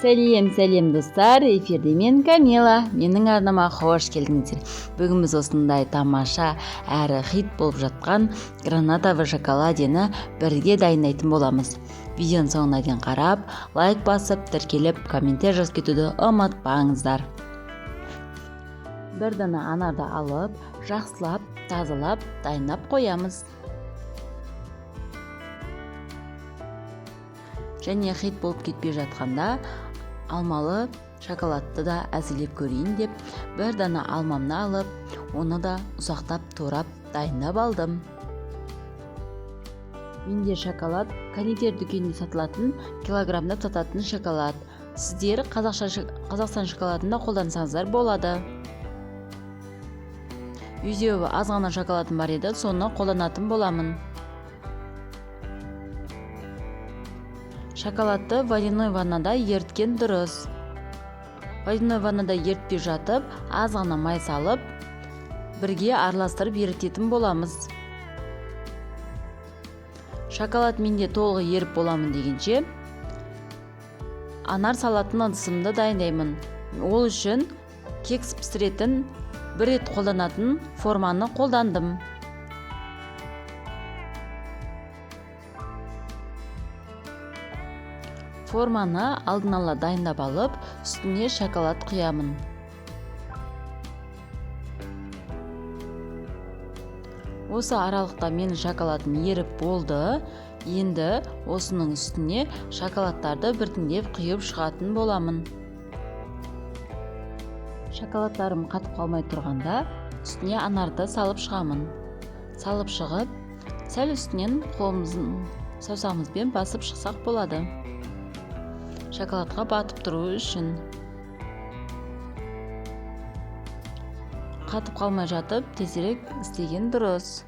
Сәлем достар, эфирде мен Камила. Менің арнама қош келдіңіздер. Бүгін біз осындай тамаша әрі хит болып жатқан гранатовый шоколадені бірге дайындайтын боламыз. Видеоның соңына дейін қарап, лайк басып, тіркеліп, комментер жазып кетуді ұмытпаңыздар. Бір дана анарды алып, жақсылап, тазалап, дайындап қоямыз. Және хит болып кетпей жатқанда алмалы шоколадты да әзірлеп көрейін деп бір дана алмамны алып, оны да ұсақтап турап дайындап алдым. Менде шоколад кондитер дүкенінде сатылатын, килограммдап сататын шоколад. Сіздер Қазақстан шоколадында қолдансаңыздар болады. Үйде аз ғана шоколадым бар еді, соны қолданатын боламын. Шоколадты водяной ваннада ерткен дұрыс. Водяной ваннада ертпей жатып, аз ғана май салып, бірге араластырып ерітетін боламыз. Шоколад менде толығы еріп боламын дегенше, анар салатын ыдысымды дайындаймын. Ол үшін кекс пісіретін, бір рет қолданатын форманы қолдандым. Форманы алдын ала дайындап алып, үстіне шоколад құямын. Осы аралықта менің шоколадым еріп болды. Енді осының үстіне шоколадтарды біртіндеп құйып шығатын боламын. Шоколадтарым қатып қалмай тұрғанда, үстіне анарды салып шығамын. Салып шығып, сәл үстінен қолымыздың саусағымызбен басып шықсақ болады. Шоколадқа батып тұру үшін. Қатып қалмай жатып, тезірек істеген дұрыс.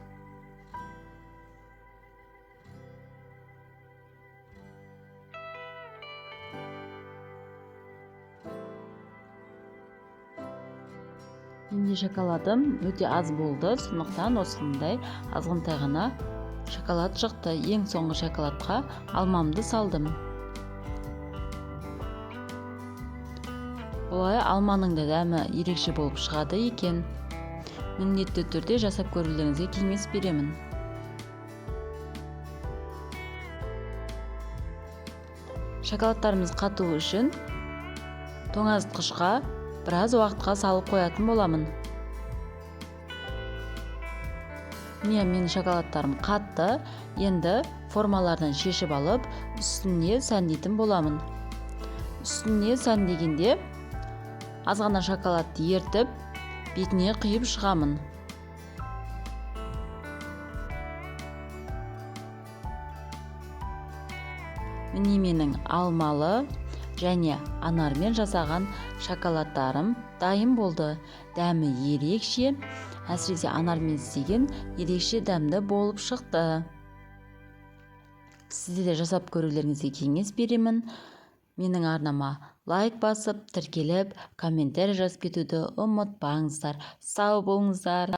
Менде шоколадым өте аз болды, сондықтан осындай азғантай ғана шоколад шықты. Ең соңғы шоколадқа алмамды салдым. Олай алманың да дәмі ерекше болып шығады екен. Міндетті түрде жасап көрулеріңізге кеңес беремін. Шоколадтарымыз қатуы үшін тоңазытқышқа біраз уақытқа салып қоятын боламын. Міне, менің шоколадтарым қатты. Енді формалардан шешіп алып, үстіне сәндейтін боламын. Үстіне сәндегенде аз ғана шоколадты ертіп, бетіне құйып шығамын. Міне менің алмалы және анармен жасаған шоколадтарым дайын болды. Дәмі ерекше, әсіресе анармен істеген ерекше дәмді болып шықты. Сізде де жасап көрулеріңізге кеңес беремін. Менің арнама лайк басып, тіркеліп, комментарий жазып кетуді ұмытпаңыздар. Сау болыңыздар.